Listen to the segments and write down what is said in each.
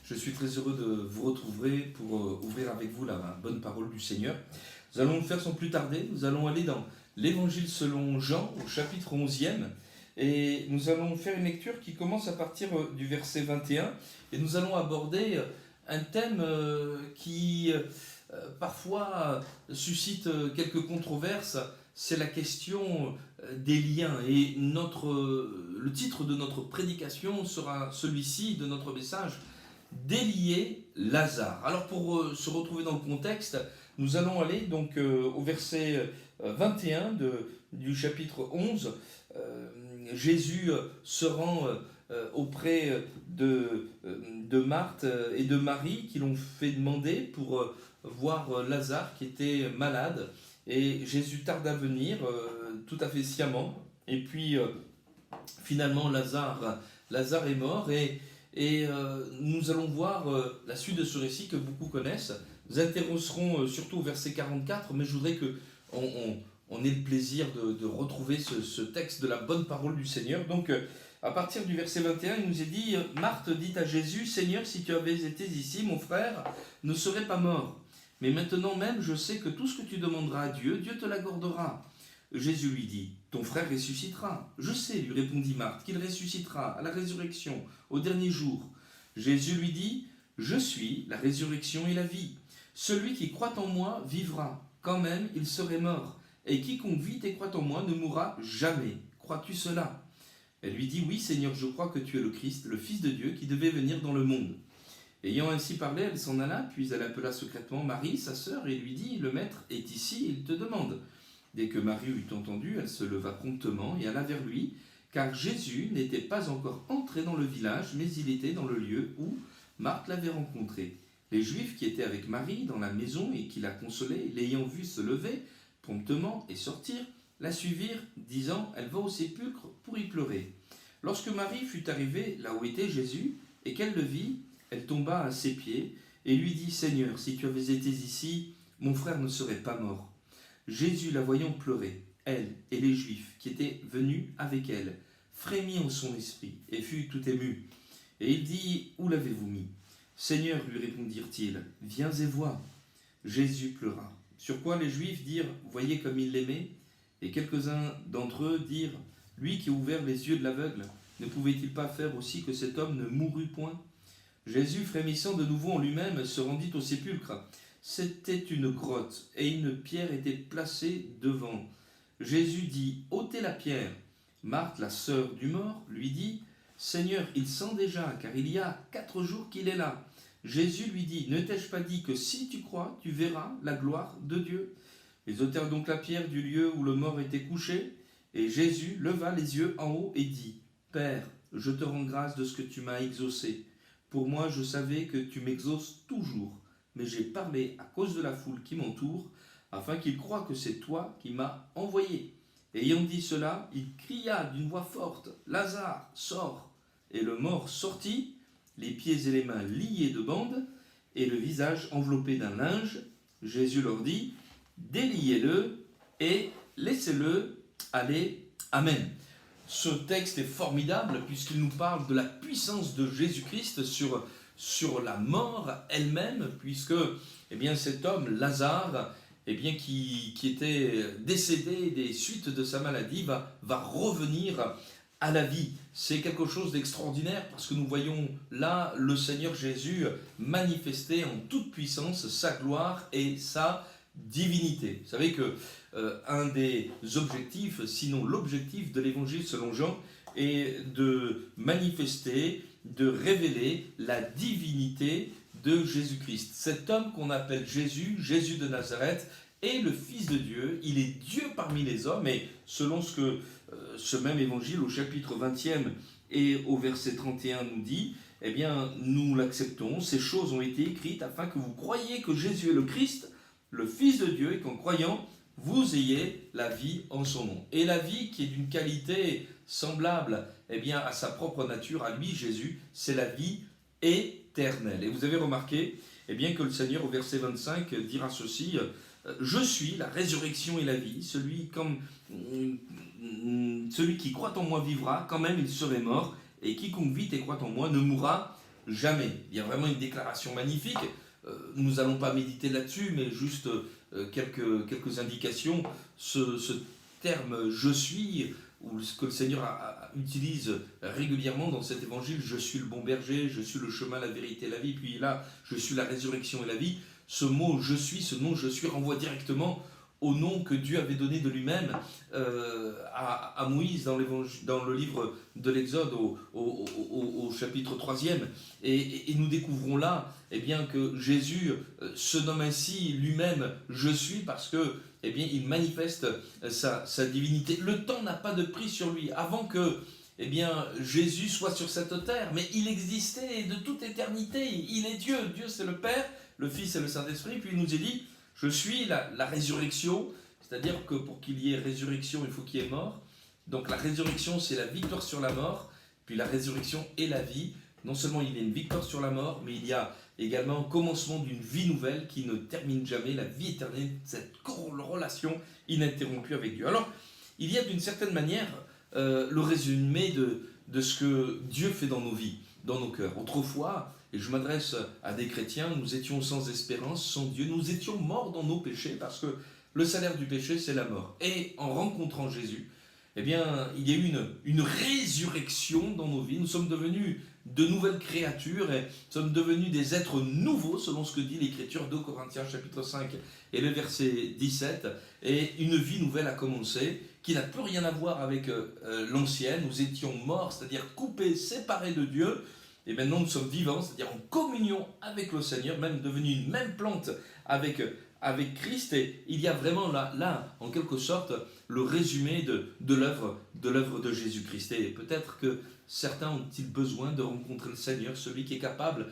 Je suis très heureux de vous retrouver pour ouvrir avec vous la bonne parole du Seigneur. Nous allons le faire sans plus tarder. Nous allons aller dans l'Évangile selon Jean au chapitre 11e. Et nous allons faire une lecture qui commence à partir du verset 21. Et nous allons aborder un thème qui parfois suscite quelques controverses. C'est la question des liens. Et le titre de notre prédication sera celui-ci, de notre message: délier Lazare. Alors pour se retrouver dans le contexte, nous allons aller donc au verset 21 du chapitre 11. Jésus se rend auprès de Marthe et de Marie qui l'ont fait demander pour voir Lazare qui était malade. Et Jésus tarde à venir tout à fait sciemment. Et puis finalement Lazare est mort et nous allons voir la suite de ce récit que beaucoup connaissent. Nous intéresserons surtout au verset 44, mais je voudrais qu'on ait le plaisir de retrouver ce texte de la bonne parole du Seigneur. Donc à partir du verset 21, il nous est dit: Marthe dit à Jésus: Seigneur, si tu avais été ici, mon frère ne serait pas mort. Mais maintenant même, je sais que tout ce que tu demanderas à Dieu, Dieu te l'accordera. Jésus lui dit: ton frère ressuscitera. Je sais, lui répondit Marthe, qu'il ressuscitera à la résurrection, au dernier jour. Jésus lui dit: je suis la résurrection et la vie. Celui qui croit en moi vivra, quand même il serait mort. Et quiconque vit et croit en moi ne mourra jamais. Crois-tu cela? Elle lui dit: oui, Seigneur, je crois que tu es le Christ, le Fils de Dieu, qui devait venir dans le monde. Ayant ainsi parlé, elle s'en alla, puis elle appela secrètement Marie, sa sœur, et lui dit: le maître est ici, il te demande. Dès que Marie eut entendu, elle se leva promptement et alla vers lui, car Jésus n'était pas encore entré dans le village, mais il était dans le lieu où Marthe l'avait rencontré. Les Juifs qui étaient avec Marie dans la maison et qui la consolaient, l'ayant vue se lever promptement et sortir, la suivirent, disant: elle va au sépulcre pour y pleurer. Lorsque Marie fut arrivée là où était Jésus, et qu'elle le vit, elle tomba à ses pieds et lui dit: Seigneur, si tu avais été ici, mon frère ne serait pas mort. Jésus, la voyant pleurer, elle et les Juifs qui étaient venus avec elle, frémit en son esprit et fut tout ému. Et il dit: où l'avez-vous mis? Seigneur, lui répondirent-ils, viens et vois. Jésus pleura. Sur quoi les Juifs dirent: voyez comme il l'aimait. Et quelques-uns d'entre eux dirent: lui qui a ouvert les yeux de l'aveugle, ne pouvait-il pas faire aussi que cet homme ne mourût point? Jésus, frémissant de nouveau en lui-même, se rendit au sépulcre. C'était une grotte, et une pierre était placée devant. Jésus dit: ôtez la pierre. Marthe, la sœur du mort, lui dit: Seigneur, il sent déjà, car il y a 4 jours qu'il est là. Jésus lui dit: ne t'ai-je pas dit que si tu crois, tu verras la gloire de Dieu? Ils ôtèrent donc la pierre du lieu où le mort était couché, et Jésus leva les yeux en haut et dit: Père, je te rends grâce de ce que tu m'as exaucé. Pour moi, je savais que tu m'exauces toujours, mais j'ai parlé à cause de la foule qui m'entoure, afin qu'ils croient que c'est toi qui m'as envoyé. Ayant dit cela, il cria d'une voix forte: Lazare, sors! Et le mort sortit, les pieds et les mains liés de bandes, et le visage enveloppé d'un linge. Jésus leur dit: déliez-le et laissez-le aller. Amen. Ce texte est formidable puisqu'il nous parle de la puissance de Jésus-Christ sur la mort elle-même, puisque cet homme, Lazare, qui était décédé des suites de sa maladie, va revenir à la vie. C'est quelque chose d'extraordinaire parce que nous voyons là le Seigneur Jésus manifester en toute puissance sa gloire et sa divinité. Vous savez que un des objectifs, sinon l'objectif de l'Évangile selon Jean, est de manifester, de révéler la divinité de Jésus-Christ. Cet homme qu'on appelle Jésus, Jésus de Nazareth, est le Fils de Dieu, il est Dieu parmi les hommes, et selon ce que ce même Évangile au chapitre 20e et au verset 31 nous dit, nous l'acceptons, ces choses ont été écrites afin que vous croyiez que Jésus est le Christ, le Fils de Dieu, et qu'en croyant, vous ayez la vie en son nom. Et la vie qui est d'une qualité semblable à sa propre nature, à lui, Jésus, c'est la vie éternelle. Et vous avez remarqué que le Seigneur, au verset 25, dira ceci: je suis la résurrection et la vie, celui qui croit en moi vivra, quand même il serait mort, et quiconque vit et croit en moi ne mourra jamais. Il y a vraiment une déclaration magnifique. Nous n'allons pas méditer là-dessus, mais juste quelques indications. Ce terme je suis, ou ce que le Seigneur utilise régulièrement dans cet évangile, je suis le bon berger, je suis le chemin, la vérité et la vie, puis là, je suis la résurrection et la vie. Ce mot je suis, ce nom je suis renvoie directement au nom que Dieu avait donné de lui-même à Moïse dans le livre de l'Exode au chapitre 3e. Et nous découvrons là bien, que Jésus se nomme ainsi lui-même « Je suis » parce que bien, il manifeste sa divinité. Le temps n'a pas de prix sur lui. Avant que bien, Jésus soit sur cette terre, mais il existait de toute éternité. Il est Dieu. Dieu, c'est le Père, le Fils et le Saint-Esprit. Puis il nous est dit « Je suis la résurrection », c'est-à-dire que pour qu'il y ait résurrection, il faut qu'il y ait mort. Donc la résurrection, c'est la victoire sur la mort, puis la résurrection est la vie. Non seulement il y a une victoire sur la mort, mais il y a également un commencement d'une vie nouvelle qui ne termine jamais, la vie éternelle, cette relation ininterrompue avec Dieu. Alors, il y a d'une certaine manière le résumé de ce que Dieu fait dans nos vies, dans nos cœurs. Autrefois, et je m'adresse à des chrétiens, nous étions sans espérance, sans Dieu, nous étions morts dans nos péchés, parce que le salaire du péché, c'est la mort. Et en rencontrant Jésus, eh bien, il y a eu une résurrection dans nos vies. Nous sommes devenus de nouvelles créatures et nous sommes devenus des êtres nouveaux, selon ce que dit l'Écriture, 2 Corinthiens chapitre 5 et le verset 17. Et une vie nouvelle a commencé, qui n'a plus rien à voir avec l'ancienne. Nous étions morts, c'est-à-dire coupés, séparés de Dieu. Et maintenant, nous sommes vivants, c'est-à-dire en communion avec le Seigneur, même devenus une même plante avec Christ. Et il y a vraiment là, en quelque sorte, le résumé de l'œuvre de Jésus-Christ. Et peut-être que certains ont-ils besoin de rencontrer le Seigneur, celui qui est capable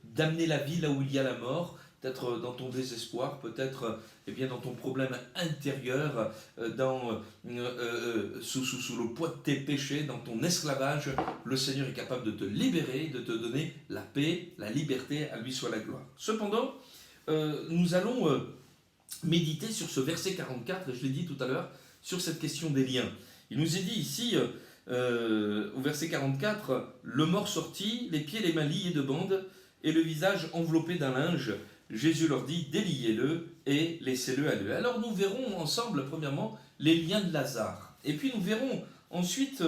d'amener la vie là où il y a la mort, peut-être dans ton désespoir, peut-être dans ton problème intérieur, sous le poids de tes péchés, dans ton esclavage. Le Seigneur est capable de te libérer, de te donner la paix, la liberté, à lui soit la gloire. Cependant, nous allons méditer sur ce verset 44, et je l'ai dit tout à l'heure, sur cette question des liens. Il nous est dit ici, au verset 44, « Le mort sortit, les pieds et les mains liés de bandes, et le visage enveloppé d'un linge. Jésus leur dit, déliez-le et laissez-le aller. » Alors nous verrons ensemble, premièrement, les liens de Lazare. Et puis nous verrons ensuite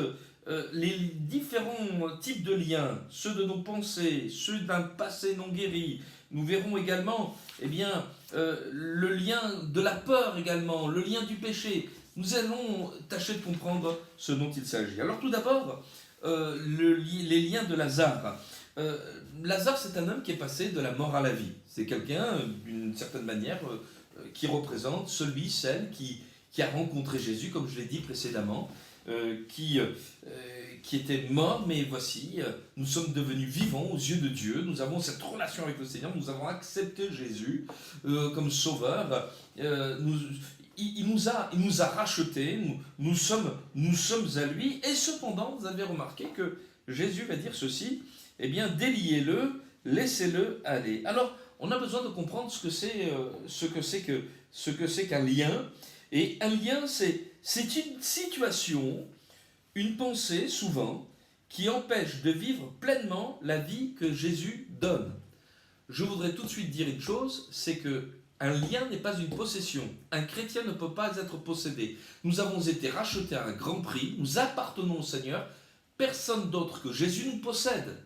les différents types de liens, ceux de nos pensées, ceux d'un passé non guéri. Nous verrons également le lien de la peur également, le lien du péché. Nous allons tâcher de comprendre ce dont il s'agit. Alors tout d'abord, les liens de Lazare. Lazare, c'est un homme qui est passé de la mort à la vie. C'est quelqu'un, d'une certaine manière, qui représente celle qui a rencontré Jésus, comme je l'ai dit précédemment, qui était mort, mais voici, nous sommes devenus vivants aux yeux de Dieu, nous avons cette relation avec le Seigneur, nous avons accepté Jésus comme sauveur, il nous a rachetés, nous sommes à lui, et cependant, vous avez remarqué que Jésus va dire ceci, déliez-le, laissez-le aller. Alors, on a besoin de comprendre ce que c'est qu'un lien, et un lien, c'est une situation, une pensée, souvent, qui empêche de vivre pleinement la vie que Jésus donne. Je voudrais tout de suite dire une chose, c'est qu'un lien n'est pas une possession. Un chrétien ne peut pas être possédé. Nous avons été rachetés à un grand prix, nous appartenons au Seigneur, personne d'autre que Jésus nous possède.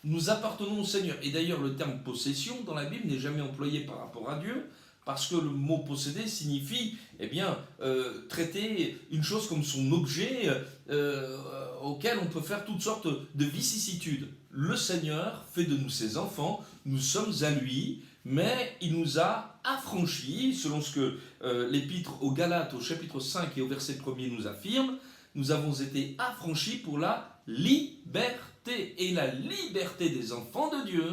Nous appartenons au Seigneur. Et d'ailleurs, le terme possession dans la Bible n'est jamais employé par rapport à Dieu, parce que le mot posséder signifie traiter une chose comme son objet auquel on peut faire toutes sortes de vicissitudes. Le Seigneur fait de nous ses enfants, nous sommes à lui, mais il nous a affranchis, selon ce que l'épître aux Galates au chapitre 5 et au verset 1er nous affirme, nous avons été affranchis pour la liberté. Et la liberté des enfants de Dieu,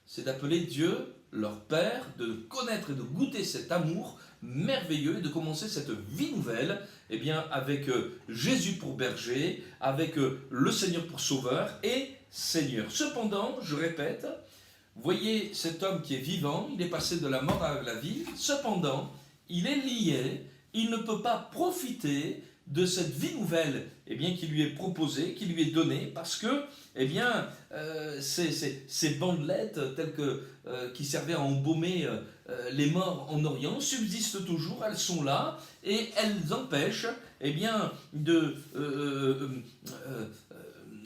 c'est d'appeler Dieu leur Père, de connaître et de goûter cet amour merveilleux et de commencer cette vie nouvelle avec Jésus pour berger, avec le Seigneur pour sauveur et Seigneur. Cependant, je répète, voyez cet homme qui est vivant, il est passé de la mort à la vie, cependant, il est lié, il ne peut pas profiter de cette vie nouvelle qui lui est proposée, qui lui est donnée, parce que ces bandelettes qui servaient à embaumer les morts en Orient subsistent toujours, elles sont là, et elles empêchent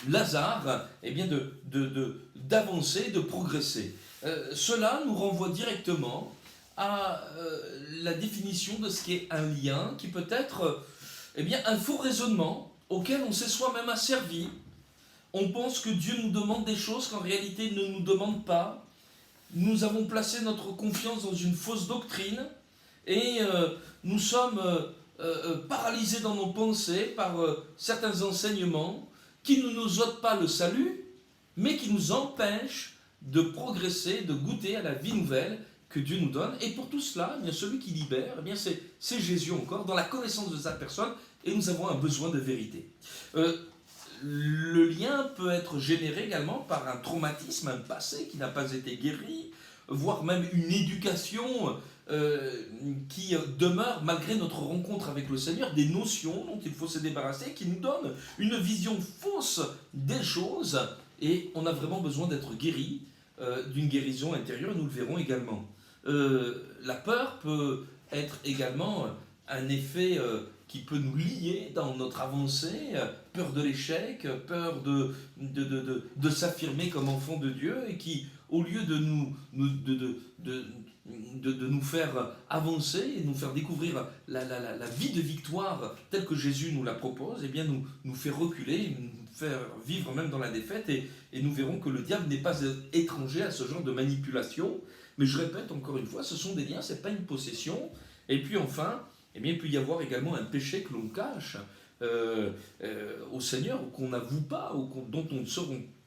Lazare d'avancer, de progresser. Cela nous renvoie directement à la définition de ce qu'est un lien, qui peut être un faux raisonnement auquel on s'est soi-même asservi. On pense que Dieu nous demande des choses qu'en réalité il ne nous demande pas. Nous avons placé notre confiance dans une fausse doctrine et nous sommes paralysés dans nos pensées par certains enseignements qui ne nous ôtent pas le salut, mais qui nous empêchent de progresser, de goûter à la vie nouvelle que Dieu nous donne. Et pour tout cela, celui qui libère, c'est Jésus encore, dans la connaissance de sa personne, et nous avons un besoin de vérité. Le lien peut être généré également par un traumatisme, un passé qui n'a pas été guéri, voire même une éducation qui demeure malgré notre rencontre avec le Seigneur, des notions dont il faut se débarrasser, qui nous donnent une vision fausse des choses, et on a vraiment besoin d'être guéri d'une guérison intérieure, nous le verrons également. La peur peut être également un effet qui peut nous lier dans notre avancée, peur de l'échec, peur de s'affirmer comme enfant de Dieu, et qui, au lieu de nous faire avancer et nous faire découvrir la vie de victoire telle que Jésus nous la propose, nous fait reculer, nous faire vivre même dans la défaite, et nous verrons que le diable n'est pas étranger à ce genre de manipulation. Mais je répète encore une fois, ce sont des liens, ce n'est pas une possession. Et puis enfin, il peut y avoir également un péché que l'on cache au Seigneur, ou qu'on n'avoue pas, ou dont on ne se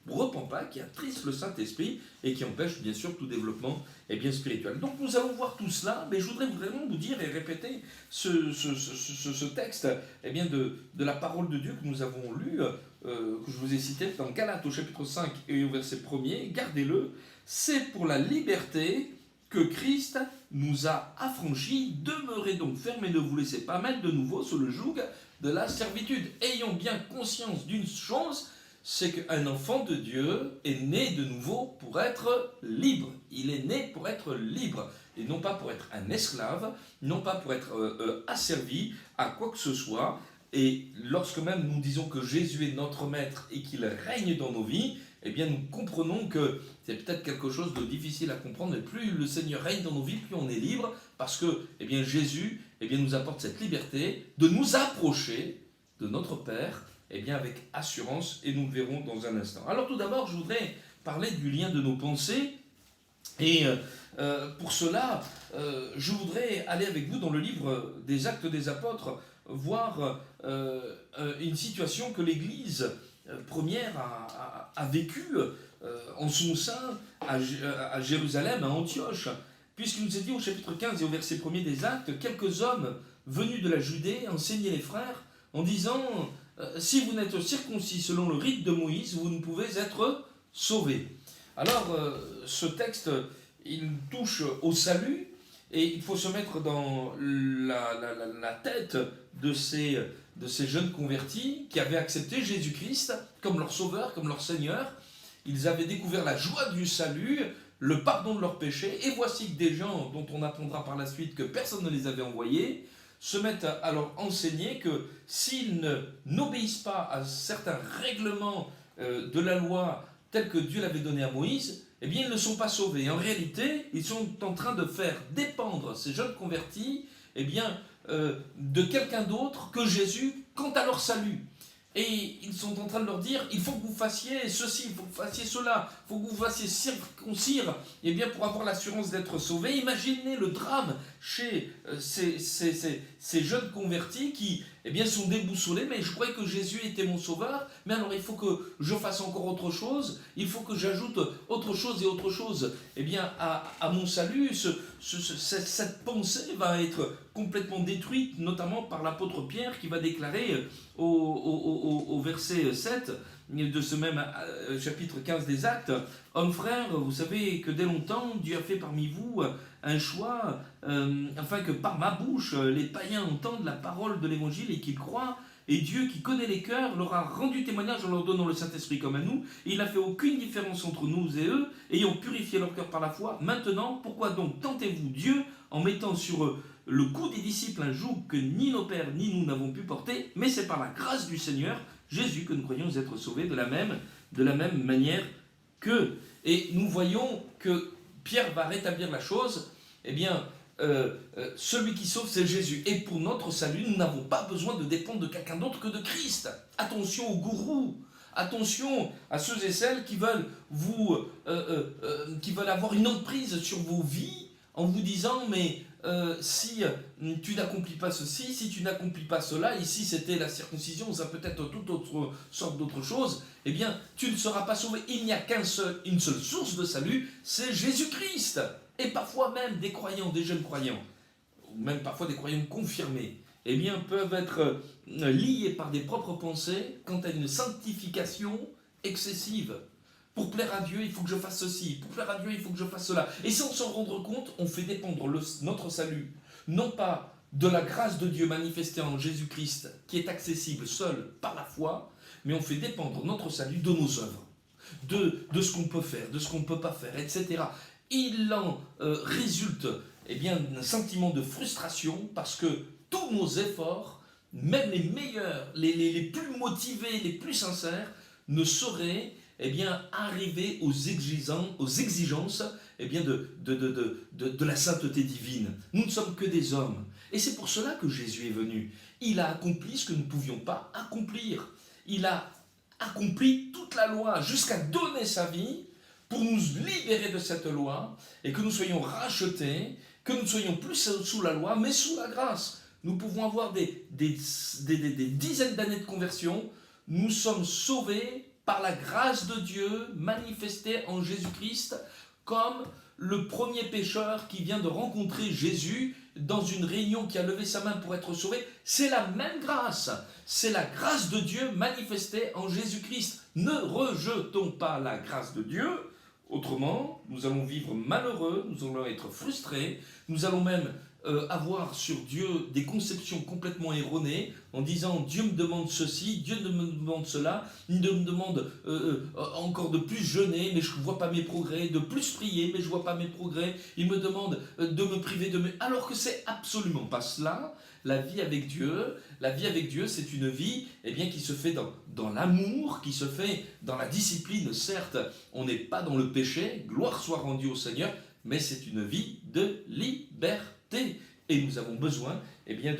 repent pas, qui attriste le Saint-Esprit et qui empêche bien sûr tout développement spirituel. Donc nous allons voir tout cela, mais je voudrais vraiment vous dire et répéter ce texte de la parole de Dieu que nous avons lu, que je vous ai cité dans Galates au chapitre 5 et au verset 1er. Gardez-le, c'est pour la liberté que Christ nous a affranchis. Demeurez donc fermes et ne vous laissez pas mettre de nouveau sous le joug de la servitude. Ayons bien conscience d'une chose, c'est qu'un enfant de Dieu est né de nouveau pour être libre. Il est né pour être libre, et non pas pour être un esclave, non pas pour être asservi à quoi que ce soit. Et lorsque même nous disons que Jésus est notre maître et qu'il règne dans nos vies, nous comprenons que c'est peut-être quelque chose de difficile à comprendre, mais plus le Seigneur règne dans nos vies, plus on est libre, parce que Jésus nous apporte cette liberté de nous approcher de notre Père avec assurance, et nous le verrons dans un instant. Alors tout d'abord, je voudrais parler du lien de nos pensées, et pour cela, je voudrais aller avec vous dans le livre des Actes des Apôtres, voir une situation que l'Église première a vécue en son sein à Jérusalem, à Antioche, puisqu'il nous est dit au chapitre 15 et au verset 1er des Actes, quelques hommes venus de la Judée enseignaient les frères en disant si vous n'êtes circoncis selon le rite de Moïse, vous ne pouvez être sauvés. Alors ce texte, il touche au salut, et il faut se mettre dans la tête de ces jeunes convertis qui avaient accepté Jésus-Christ comme leur sauveur, comme leur Seigneur. Ils avaient découvert la joie du salut, le pardon de leurs péchés, et voici que des gens dont on apprendra par la suite que personne ne les avait envoyés se mettent à leur enseigner que s'ils n'obéissent pas à certains règlements de la loi tels que Dieu l'avait donné à Moïse, ils ne sont pas sauvés. En réalité, ils sont en train de faire dépendre ces jeunes convertis de quelqu'un d'autre que Jésus quant à leur salut. Et ils sont en train de leur dire, il faut que vous fassiez ceci, il faut que vous fassiez cela, il faut que vous fassiez circoncire, pour avoir l'assurance d'être sauvés. Imaginez le drame chez ces jeunes convertis qui sont déboussolés, mais je croyais que Jésus était mon sauveur, mais alors il faut que je fasse encore autre chose, il faut que j'ajoute autre chose à mon salut. Cette pensée va être complètement détruite, notamment par l'apôtre Pierre qui va déclarer au verset 7 de ce même chapitre 15 des Actes, « Hommes frères, vous savez que dès longtemps, Dieu a fait parmi vous un choix, afin que par ma bouche, les païens entendent la parole de l'Évangile et qu'ils croient. Et Dieu, qui connaît les cœurs, leur a rendu témoignage en leur donnant le Saint-Esprit comme à nous. Et il n'a fait aucune différence entre nous et eux, ayant purifié leur cœur par la foi. Maintenant, pourquoi donc tentez-vous Dieu en mettant sur eux le cou des disciples un joug que ni nos pères ni nous n'avons pu porter, mais c'est par la grâce du Seigneur Jésus que nous croyons être sauvés de la même manière qu'eux. » Et nous voyons que Pierre va rétablir la chose. Eh bien, celui qui sauve, c'est Jésus. Et pour notre salut, nous n'avons pas besoin de dépendre de quelqu'un d'autre que de Christ. Attention aux gourous. Attention à ceux et celles qui veulent qui veulent avoir une emprise sur vos vies en vous disant, mais si tu n'accomplis pas ceci, si tu n'accomplis pas cela, ici c'était la circoncision, ça peut être toute autre sorte d'autre chose, eh bien tu ne seras pas sauvé. Il n'y a une seule source de salut, c'est Jésus-Christ. Et parfois même des croyants, des jeunes croyants, ou même parfois des croyants confirmés, eh bien peuvent être liés par des propres pensées quant à une sanctification excessive. Pour plaire à Dieu, il faut que je fasse ceci. Pour plaire à Dieu, il faut que je fasse cela. Et sans s'en rendre compte, on fait dépendre notre salut, non pas de la grâce de Dieu manifestée en Jésus-Christ, qui est accessible seul par la foi, mais on fait dépendre notre salut de nos œuvres, de ce qu'on peut faire, de ce qu'on ne peut pas faire, etc. Il en résulte bien, un sentiment de frustration parce que tous nos efforts, même les meilleurs, les plus motivés, les plus sincères, ne sauraient bien, arriver aux exigences bien, de la sainteté divine. Nous ne sommes que des hommes. Et c'est pour cela que Jésus est venu. Il a accompli ce que nous ne pouvions pas accomplir. Il a accompli toute la loi jusqu'à donner sa vie pour nous libérer de cette loi et que nous soyons rachetés, que nous ne soyons plus sous la loi, mais sous la grâce. Nous pouvons avoir des dizaines d'années de conversion. Nous sommes sauvés par la grâce de Dieu manifestée en Jésus-Christ comme le premier pécheur qui vient de rencontrer Jésus dans une réunion, qui a levé sa main pour être sauvé. C'est la même grâce. C'est la grâce de Dieu manifestée en Jésus-Christ. Ne rejetons pas la grâce de Dieu. Autrement, nous allons vivre malheureux, nous allons être frustrés, nous allons même avoir sur Dieu des conceptions complètement erronées en disant Dieu me demande ceci, Dieu me demande cela, il me demande encore de plus jeûner mais je ne vois pas mes progrès, de plus prier mais je ne vois pas mes progrès, il me demande de me priver de mes... Alors que c'est absolument pas cela. La vie avec Dieu, c'est une vie bien, qui se fait dans l'amour, qui se fait dans la discipline. Certes, on n'est pas dans le péché, gloire soit rendue au Seigneur, mais c'est une vie de liberté. Et nous avons besoin bien,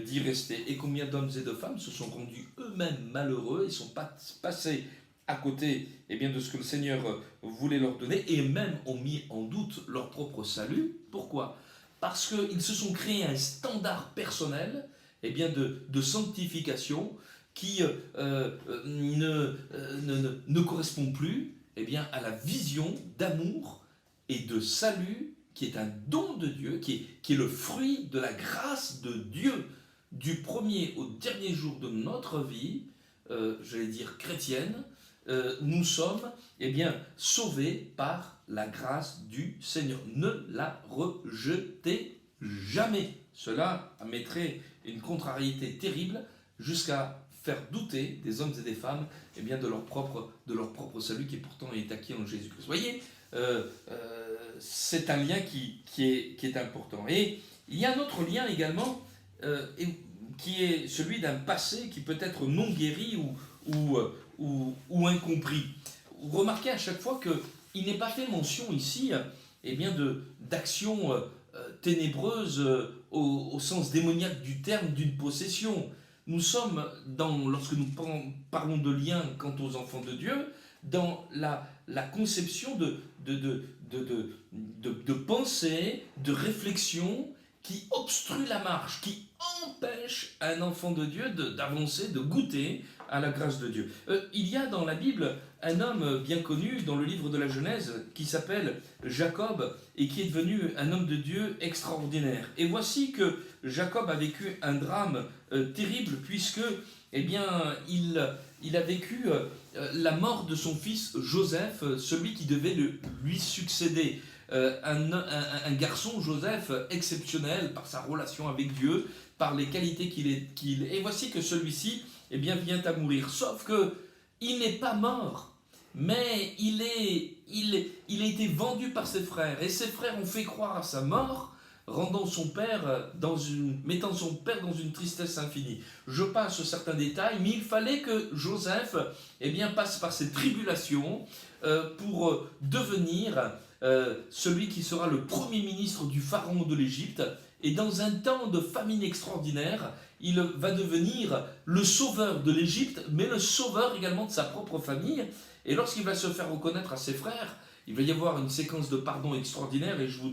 d'y rester. Et combien d'hommes et de femmes se sont rendus eux-mêmes malheureux et sont passés à côté bien, de ce que le Seigneur voulait leur donner et même ont mis en doute leur propre salut. Pourquoi ? Parce qu'ils se sont créés un standard personnel bien, de sanctification qui ne correspond plus bien, à la vision d'amour et de salut qui est un don de Dieu, qui est le fruit de la grâce de Dieu du premier au dernier jour de notre vie, j'allais dire chrétienne. Nous sommes bien, sauvés par la grâce du Seigneur. Ne la rejetez jamais. Cela mettrait une contrariété terrible jusqu'à faire douter des hommes et des femmes bien, de leur propre salut qui pourtant est acquis en Jésus-Christ. Vous voyez, c'est un lien qui est important. Et il y a un autre lien également qui est celui d'un passé qui peut être non guéri ou incompris. Vous remarquez à chaque fois qu'il n'est pas fait mention ici bien, d'actions ténébreuses au sens démoniaque du terme d'une possession. Nous sommes, lorsque nous parlons de lien quant aux enfants de Dieu, dans la conception de pensée, de réflexion qui obstrue la marche, qui empêche un enfant de Dieu d'avancer, de goûter à la grâce de Dieu. Il y a dans la Bible un homme bien connu dans le livre de la Genèse qui s'appelle Jacob et qui est devenu un homme de Dieu extraordinaire. Et voici que Jacob a vécu un drame terrible puisque eh bien, il a vécu la mort de son fils Joseph, celui qui devait lui succéder. Un garçon, Joseph, exceptionnel par sa relation avec Dieu, par les qualités qu'il est. Et voici que celui-ci eh bien, vient à mourir. Sauf que il n'est pas mort, mais il a été vendu par ses frères. Et ses frères ont fait croire à sa mort, mettant son père dans une tristesse infinie. Je passe certains détails, mais il fallait que Joseph eh bien, passe par ces tribulations pour devenir celui qui sera le premier ministre du pharaon de l'Égypte. Et dans un temps de famine extraordinaire, il va devenir le sauveur de l'Égypte, mais le sauveur également de sa propre famille. Et lorsqu'il va se faire reconnaître à ses frères, il va y avoir une séquence de pardon extraordinaire, et je vous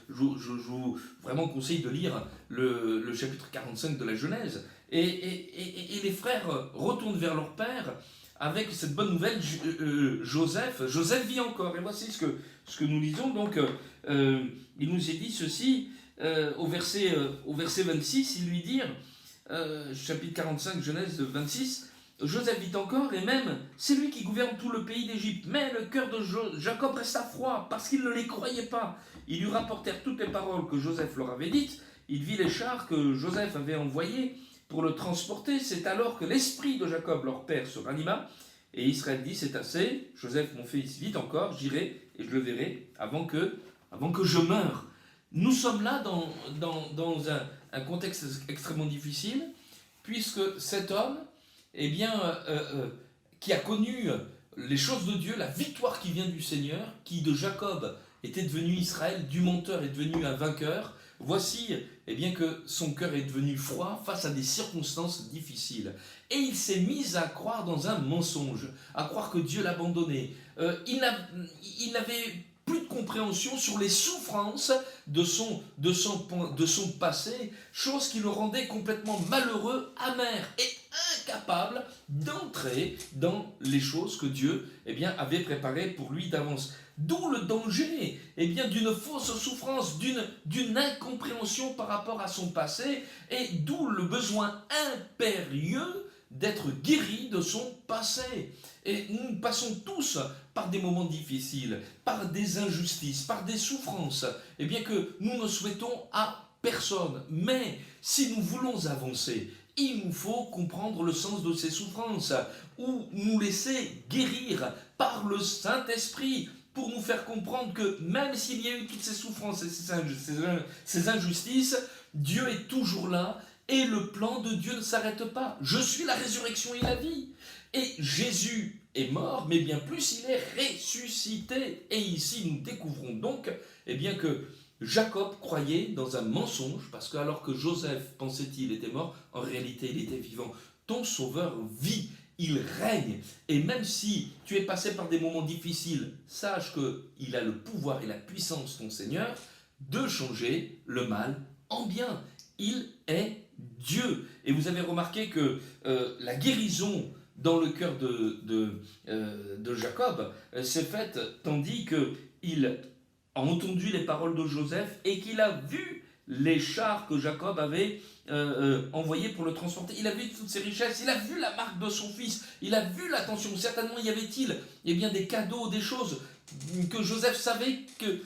vous vraiment conseille de lire le chapitre 45 de la Genèse. Et les frères retournent vers leur père avec cette bonne nouvelle. Joseph vit encore. Et voici ce que nous lisons. Donc, il nous est dit ceci au verset 26, il lui dit, chapitre 45, Genèse 26, Joseph vit encore, et même c'est lui qui gouverne tout le pays d'Égypte. Mais le cœur de Jacob resta froid, parce qu'il ne les croyait pas. Ils lui rapportèrent toutes les paroles que Joseph leur avait dites. Il vit les chars que Joseph avait envoyés pour le transporter. C'est alors que l'esprit de Jacob, leur père, se ranima. Et Israël dit, c'est assez, Joseph mon fils vit encore, j'irai et je le verrai avant que je meure. Nous sommes là dans un contexte extrêmement difficile, puisque cet homme, eh bien, qui a connu les choses de Dieu, la victoire qui vient du Seigneur, qui de Jacob était devenu Israël, du menteur est devenu un vainqueur, voici eh bien, que son cœur est devenu froid face à des circonstances difficiles. Et il s'est mis à croire dans un mensonge, à croire que Dieu l'abandonnait. Il n'avait plus de compréhension sur les souffrances de son passé, chose qui le rendait complètement malheureux, amer et incapable d'entrer dans les choses que Dieu eh bien, avait préparées pour lui d'avance. D'où le danger eh bien, d'une fausse souffrance, d'une incompréhension par rapport à son passé, et d'où le besoin impérieux d'être guéri de son passé. Et nous passons tous par des moments difficiles, par des injustices, par des souffrances, et bien que nous ne souhaitons à personne. Mais si nous voulons avancer, il nous faut comprendre le sens de ces souffrances, ou nous laisser guérir par le Saint-Esprit, pour nous faire comprendre que même s'il y a eu toutes ces souffrances et ces injustices, Dieu est toujours là, et le plan de Dieu ne s'arrête pas. Je suis la résurrection et la vie. Et Jésus est mort, mais bien plus, il est ressuscité. Et ici, nous découvrons donc eh bien, que Jacob croyait dans un mensonge, parce que alors que Joseph pensait-il était mort, en réalité, il était vivant. Ton sauveur vit, il règne. Et même si tu es passé par des moments difficiles, sache qu'il a le pouvoir et la puissance, ton Seigneur, de changer le mal en bien. Il est Dieu. Et vous avez remarqué que la guérison dans le cœur de Jacob s'est faite tandis qu'il a entendu les paroles de Joseph et qu'il a vu les chars que Jacob avait envoyés pour le transporter. Il a vu toutes ces richesses, il a vu la marque de son fils, il a vu l'attention. Certainement y avait-il eh bien, des cadeaux, des choses que Joseph savait que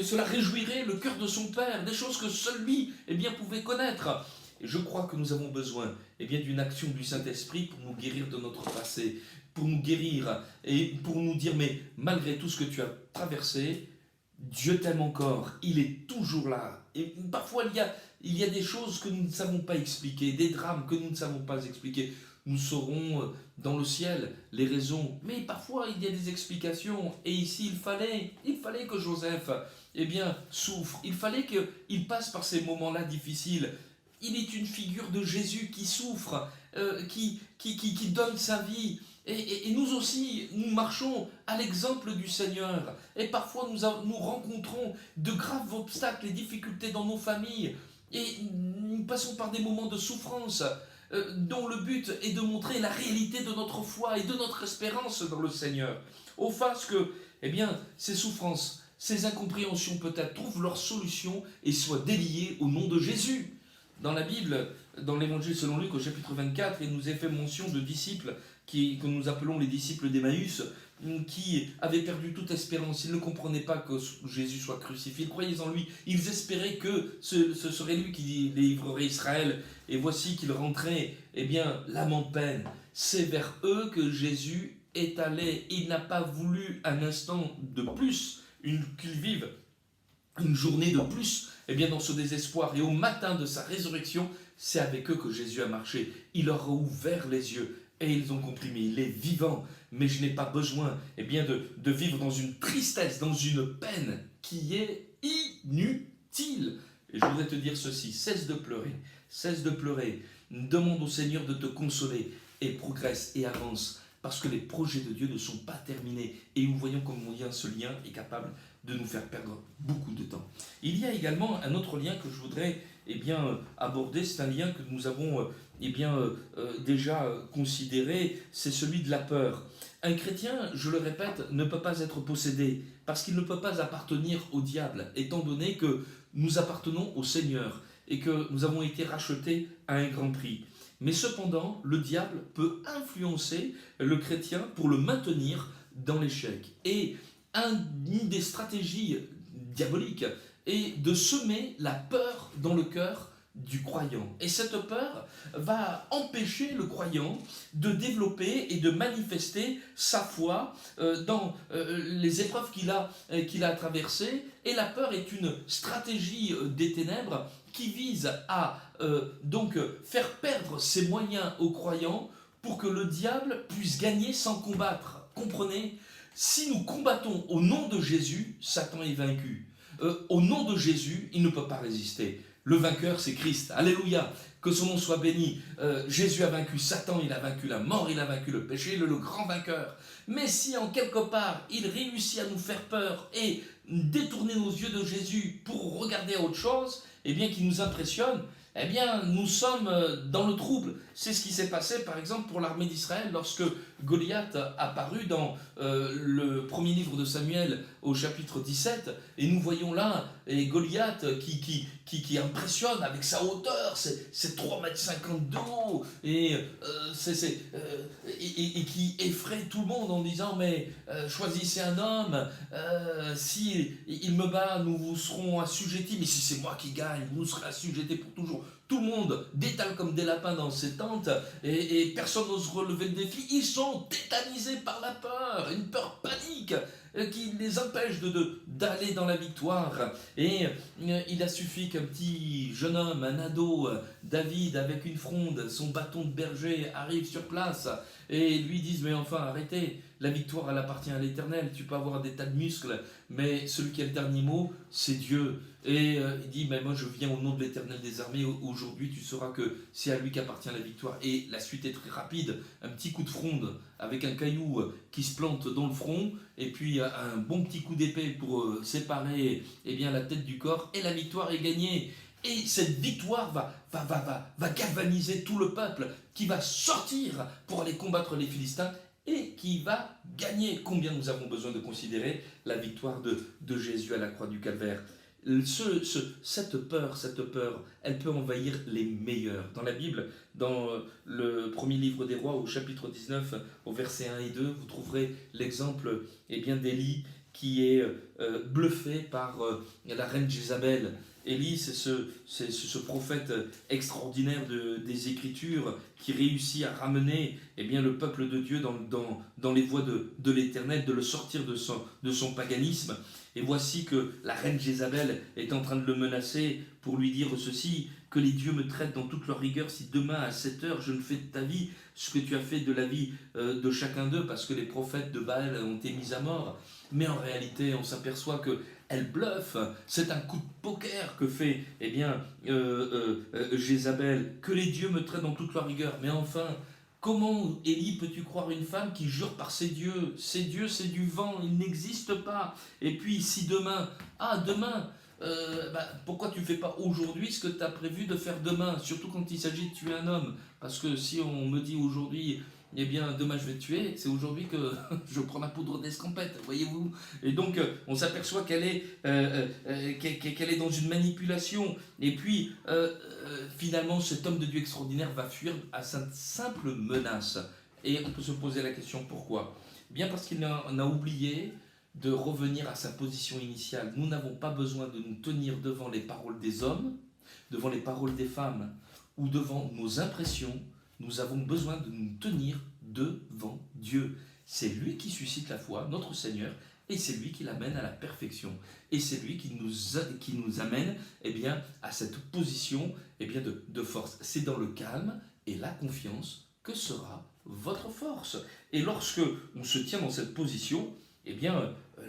cela réjouirait le cœur de son père, des choses que seul lui eh bien, pouvait connaître. Et je crois que nous avons besoin eh bien, d'une action du Saint-Esprit pour nous guérir de notre passé, pour nous guérir et pour nous dire, mais malgré tout ce que tu as traversé, Dieu t'aime encore, il est toujours là. Et parfois il y a des choses que nous ne savons pas expliquer, des drames que nous ne savons pas expliquer. Nous saurons dans le ciel les raisons, mais parfois il y a des explications. Et ici il fallait que Joseph eh bien, souffre, il fallait qu'il passe par ces moments-là difficiles. Il est une figure de Jésus qui souffre, qui donne sa vie. Et nous aussi, nous marchons à l'exemple du Seigneur. Et parfois, nous rencontrons de graves obstacles et difficultés dans nos familles. Et nous passons par des moments de souffrance dont le but est de montrer la réalité de notre foi et de notre espérance dans le Seigneur. Au face que, eh bien, ces souffrances, ces incompréhensions peut-être trouvent leur solution et soient déliées au nom de Jésus. Dans la Bible, dans l'Évangile selon Luc, au chapitre 24, il nous est fait mention de disciples que nous appelons les disciples d'Emmaüs, qui avaient perdu toute espérance. Ils ne comprenaient pas que Jésus soit crucifié. Ils croyaient en lui. Ils espéraient que ce serait lui qui délivrerait Israël. Et voici qu'il rentrait, eh bien, l'âme en peine. C'est vers eux que Jésus est allé. Il n'a pas voulu un instant de plus qu'ils vivent une journée de plus, eh bien, dans ce désespoir. Et au matin de sa résurrection, c'est avec eux que Jésus a marché. Il leur a ouvert les yeux. Et ils ont compris, mais il est vivant, mais je n'ai pas besoin, eh bien, de vivre dans une tristesse, dans une peine qui est inutile. Et je voudrais te dire ceci, cesse de pleurer, demande au Seigneur de te consoler et progresse et avance, parce que les projets de Dieu ne sont pas terminés. Et nous voyons comment ce lien est capable de nous faire perdre beaucoup de temps. Il y a également un autre lien que je voudrais aborder, c'est un lien que nous avons déjà considéré, c'est celui de la peur. Un chrétien, je le répète, ne peut pas être possédé, parce qu'il ne peut pas appartenir au diable, étant donné que nous appartenons au Seigneur, et que nous avons été rachetés à un grand prix. Mais cependant, le diable peut influencer le chrétien pour le maintenir dans l'échec. Et une des stratégies diaboliques est de semer la peur dans le cœur du croyant. Et cette peur va empêcher le croyant de développer et de manifester sa foi dans les épreuves qu'il a traversées. Et la peur est une stratégie des ténèbres qui vise à donc faire perdre ses moyens aux croyants pour que le diable puisse gagner sans combattre. Comprenez ? Si nous combattons au nom de Jésus, Satan est vaincu. Au nom de Jésus, il ne peut pas résister. Le vainqueur, c'est Christ. Alléluia. Que son nom soit béni. Jésus a vaincu Satan, il a vaincu la mort, il a vaincu le péché, il est le grand vainqueur. Mais si en quelque part, il réussit à nous faire peur et détourner nos yeux de Jésus pour regarder à autre chose, eh bien, qui nous impressionne, eh bien, nous sommes dans le trouble. C'est ce qui s'est passé, par exemple, pour l'armée d'Israël lorsque Goliath apparut dans le premier livre de Samuel au chapitre 17. Et nous voyons là Goliath qui impressionne avec sa hauteur, ses 3,50 m de haut, et qui effraie tout le monde en disant, mais choisissez un homme, si il me bat, nous vous serons assujettis, mais si c'est moi qui gagne, vous serez assujettés pour toujours. Tout le monde détale comme des lapins dans ses tentes et personne n'ose relever le défi. Ils sont tétanisés par la peur, une peur panique qui les empêche d'aller dans la victoire. Et il a suffi qu'un petit jeune homme, un ado, David, avec une fronde, son bâton de berger, arrive sur place et lui dise, mais enfin arrêtez, la victoire elle appartient à l'Éternel, tu peux avoir des tas de muscles, mais celui qui a le dernier mot, c'est Dieu. Et il dit, mais moi je viens au nom de l'Éternel des armées, aujourd'hui tu sauras que c'est à lui qu'appartient la victoire. Et la suite est très rapide, un petit coup de fronde avec un caillou qui se plante dans le front, et puis un bon petit coup d'épée pour séparer la tête du corps, et la victoire est gagnée. Et cette victoire va galvaniser tout le peuple qui va sortir pour aller combattre les Philistins et qui va gagner. Combien nous avons besoin de considérer la victoire de Jésus à la croix du Calvaire. Cette peur, elle peut envahir les meilleurs. Dans la Bible, dans le premier livre des rois, au chapitre 19, au verset 1 et 2, vous trouverez l'exemple d'Élie qui est bluffé par la reine Jézabel. Élie, c'est ce prophète extraordinaire des Écritures qui réussit à ramener le peuple de Dieu dans les voies de l'Éternel, de le sortir de son paganisme. Et voici que la reine Jézabel est en train de le menacer pour lui dire ceci, que les dieux me traitent dans toute leur rigueur si demain à 7 heures je ne fais de ta vie ce que tu as fait de la vie de chacun d'eux, parce que les prophètes de Baal ont été mis à mort. Mais en réalité, on s'aperçoit qu'elle bluffe. C'est un coup de poker que fait Jézabel, que les dieux me traitent dans toute leur rigueur. Mais enfin, comment, Élie, peux-tu croire une femme qui jure par ses dieux? Ces dieux, c'est du vent, ils n'existent pas. Et puis, si demain, pourquoi tu ne fais pas aujourd'hui ce que tu as prévu de faire demain, surtout quand il s'agit de tuer un homme. Parce que si on me dit aujourd'hui, eh bien demain je vais te tuer, c'est aujourd'hui que je prends la poudre d'escampette, voyez-vous. Et donc on s'aperçoit qu'elle est dans une manipulation. Et puis finalement cet homme de Dieu extraordinaire va fuir à cette simple menace. Et on peut se poser la question pourquoi? Bien parce qu'il en a oublié de revenir à sa position initiale. Nous n'avons pas besoin de nous tenir devant les paroles des hommes, devant les paroles des femmes ou devant nos impressions. Nous avons besoin de nous tenir devant Dieu. C'est lui qui suscite la foi, notre Seigneur, et c'est lui qui l'amène à la perfection. Et c'est lui qui nous amène à cette position de force. C'est dans le calme et la confiance que sera votre force. Et lorsque on se tient dans cette position,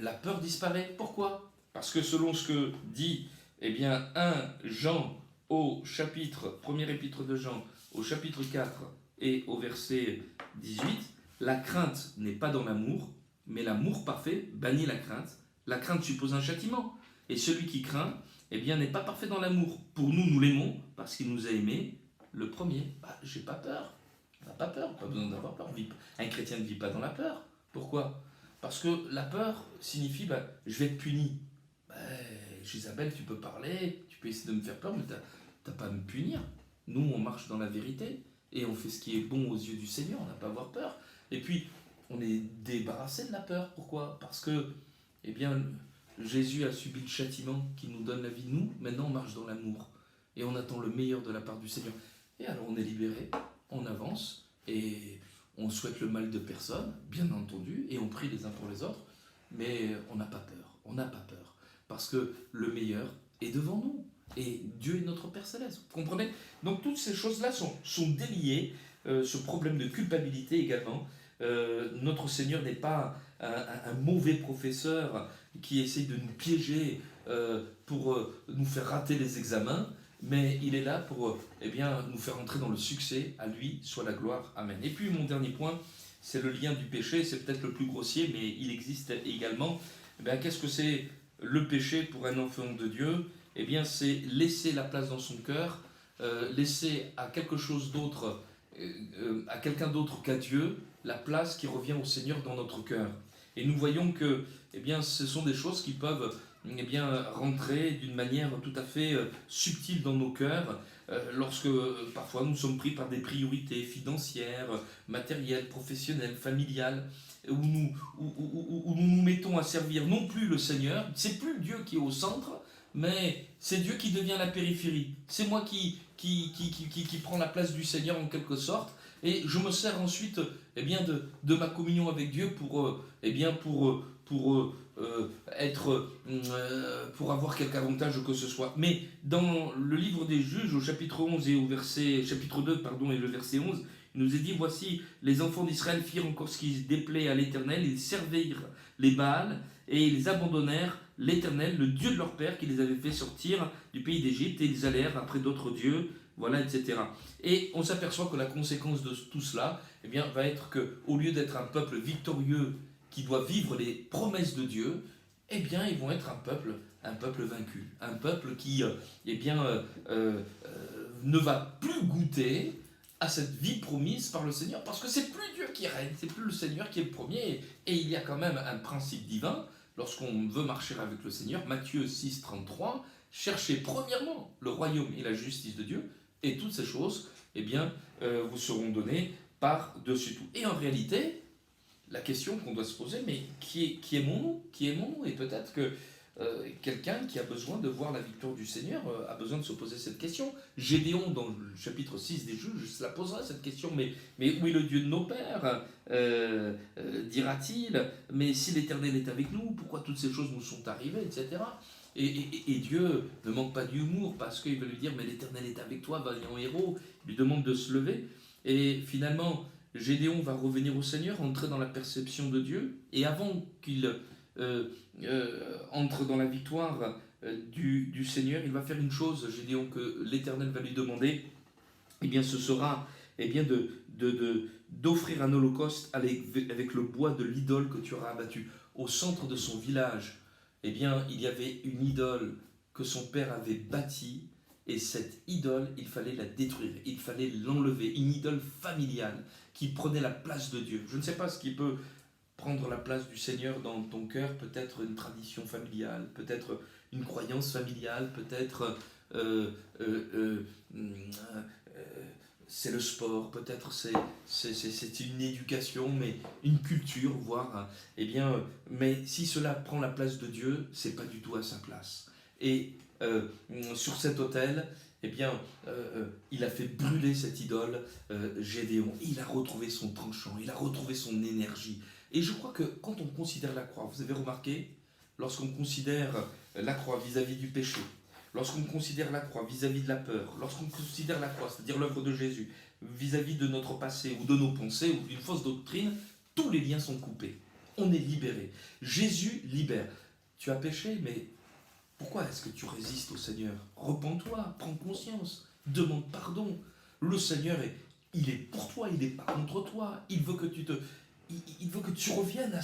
la peur disparaît. Pourquoi? Parce que selon ce que dit 1 Jean au chapitre, premier épître de Jean, au chapitre 4 et au verset 18, la crainte n'est pas dans l'amour, mais l'amour parfait bannit la crainte. La crainte suppose un châtiment. Et celui qui craint, n'est pas parfait dans l'amour. Pour nous, nous l'aimons parce qu'il nous a aimés le premier. J'ai pas peur. On n'a pas peur, pas besoin d'avoir peur. Un chrétien ne vit pas dans la peur. Pourquoi? Parce que la peur signifie je vais être puni. Isabelle, tu peux parler, tu peux essayer de me faire peur, mais tu n'as pas à me punir. Nous, on marche dans la vérité et on fait ce qui est bon aux yeux du Seigneur, on n'a pas à avoir peur. Et puis, on est débarrassé de la peur. Pourquoi? Parce que Jésus a subi le châtiment qui nous donne la vie. Nous, maintenant, on marche dans l'amour et on attend le meilleur de la part du Seigneur. Et alors, on est libéré, on avance et on souhaite le mal de personne, bien entendu, et on prie les uns pour les autres, mais on n'a pas peur. On n'a pas peur parce que le meilleur est devant nous. Et Dieu est notre Père Céleste. Vous comprenez? Donc toutes ces choses-là sont déliées. Ce problème de culpabilité également. Notre Seigneur n'est pas un mauvais professeur qui essaye de nous piéger pour nous faire rater les examens, mais il est là pour nous faire entrer dans le succès. À lui soit la gloire. Amen. Et puis mon dernier point, c'est le lien du péché. C'est peut-être le plus grossier, mais il existe également. Qu'est-ce que c'est le péché pour un enfant de Dieu? C'est laisser la place dans son cœur, laisser à quelque chose d'autre, à quelqu'un d'autre qu'à Dieu, la place qui revient au Seigneur dans notre cœur. Et nous voyons que ce sont des choses qui peuvent rentrer d'une manière tout à fait subtile dans nos cœurs, lorsque parfois nous sommes pris par des priorités financières, matérielles, professionnelles, familiales, où nous mettons à servir non plus le Seigneur, c'est plus Dieu qui est au centre, mais c'est Dieu qui devient la périphérie. C'est moi qui prend la place du Seigneur en quelque sorte, et je me sers ensuite de ma communion avec Dieu pour avoir quelque avantage que ce soit. Mais dans le livre des Juges, au chapitre 11 et chapitre 2 et le verset 11, il nous est dit: voici, les enfants d'Israël firent encore ce qui déplaît à l'Éternel, ils servirent les Baals et ils abandonnèrent l'Éternel, le Dieu de leur père, qui les avait fait sortir du pays d'Égypte, et ils allèrent après d'autres dieux, voilà, etc. Et on s'aperçoit que la conséquence de tout cela va être qu'au lieu d'être un peuple victorieux qui doit vivre les promesses de Dieu, ils vont être un peuple vaincu, un peuple qui ne va plus goûter à cette vie promise par le Seigneur, parce que c'est plus Dieu qui règne, c'est plus le Seigneur qui est le premier, et il y a quand même un principe divin. Lorsqu'on veut marcher avec le Seigneur, Matthieu 6, 33, cherchez premièrement le royaume et la justice de Dieu, et toutes ces choses, vous seront données par-dessus tout. Et en réalité, la question qu'on doit se poser, mais qui aimons-nous? Qui aimons-nous? Et peut-être que quelqu'un qui a besoin de voir la victoire du Seigneur a besoin de se poser cette question. Gédéon, dans le chapitre 6 des Juges, se la posera cette question, mais où est le Dieu de nos pères, dira-t-il? Mais si l'Éternel est avec nous, pourquoi toutes ces choses nous sont arrivées, etc. Et Dieu ne manque pas d'humour, parce qu'il veut lui dire: mais l'Éternel est avec toi, valiant héros. Il lui demande de se lever, et finalement Gédéon va revenir au Seigneur, entrer dans la perception de Dieu, et avant qu'il entre dans la victoire du Seigneur, il va faire une chose, Gédéon, que l'Éternel va lui demander. Ce sera d'offrir un holocauste avec le bois de l'idole que tu auras abattu. Au centre de son village, il y avait une idole que son père avait bâtie, et cette idole, il fallait la détruire, il fallait l'enlever, une idole familiale qui prenait la place de Dieu. Je ne sais pas ce qui peut prendre la place du Seigneur dans ton cœur, peut-être une tradition familiale, peut-être une croyance familiale, peut-être c'est le sport, peut-être c'est une éducation, mais une culture, voire, eh bien, mais si cela prend la place de Dieu, c'est pas du tout à sa place. Et sur cet autel, eh bien, il a fait brûler cette idole, Gédéon. Il a retrouvé son tranchant, il a retrouvé son énergie. Et je crois que quand on considère la croix, vous avez remarqué, lorsqu'on considère la croix vis-à-vis du péché, lorsqu'on considère la croix vis-à-vis de la peur, lorsqu'on considère la croix, c'est-à-dire l'œuvre de Jésus, vis-à-vis de notre passé ou de nos pensées ou d'une fausse doctrine, tous les liens sont coupés. On est libéré. Jésus libère. Tu as péché, mais pourquoi est-ce que tu résistes au Seigneur? Repens-toi, prends conscience, demande pardon. Le Seigneur, il est pour toi, il n'est pas contre toi. Il veut que il veut que tu reviennes à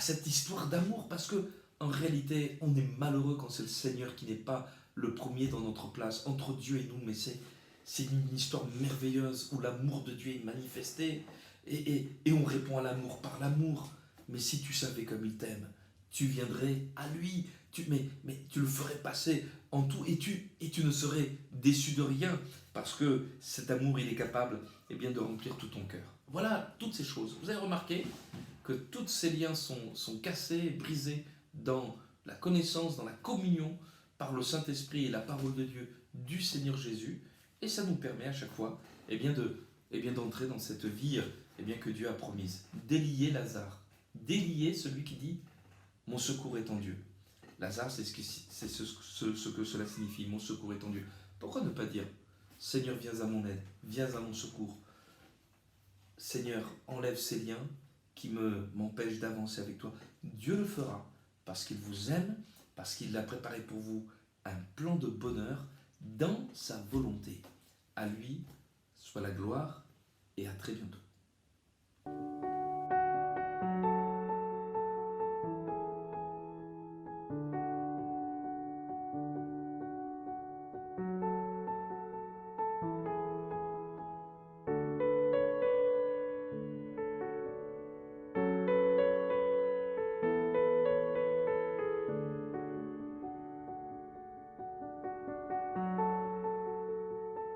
cette histoire d'amour, parce que en réalité, on est malheureux quand c'est le Seigneur qui n'est pas le premier dans notre place, entre Dieu et nous, mais c'est une histoire merveilleuse où l'amour de Dieu est manifesté, et on répond à l'amour par l'amour. Mais si tu savais comme il t'aime, tu viendrais à lui, mais tu le ferais passer en tout, et tu ne serais déçu de rien, parce que cet amour, il est capable, eh bien, de remplir tout ton cœur. Voilà, toutes ces choses. Vous avez remarqué que tous ces liens sont cassés, brisés dans la connaissance, dans la communion par le Saint-Esprit et la parole de Dieu du Seigneur Jésus, et ça nous permet à chaque fois, d'entrer dans cette vie, que Dieu a promise. Délier Lazare, délier celui qui dit « Mon secours est en Dieu ». Lazare, c'est ce que cela signifie, mon secours est en Dieu. Pourquoi ne pas dire « Seigneur, viens à mon aide, viens à mon secours ». Seigneur, enlève ces liens qui m'empêchent d'avancer avec toi. Dieu le fera, parce qu'il vous aime, parce qu'il a préparé pour vous un plan de bonheur dans sa volonté. À lui soit la gloire, et à très bientôt.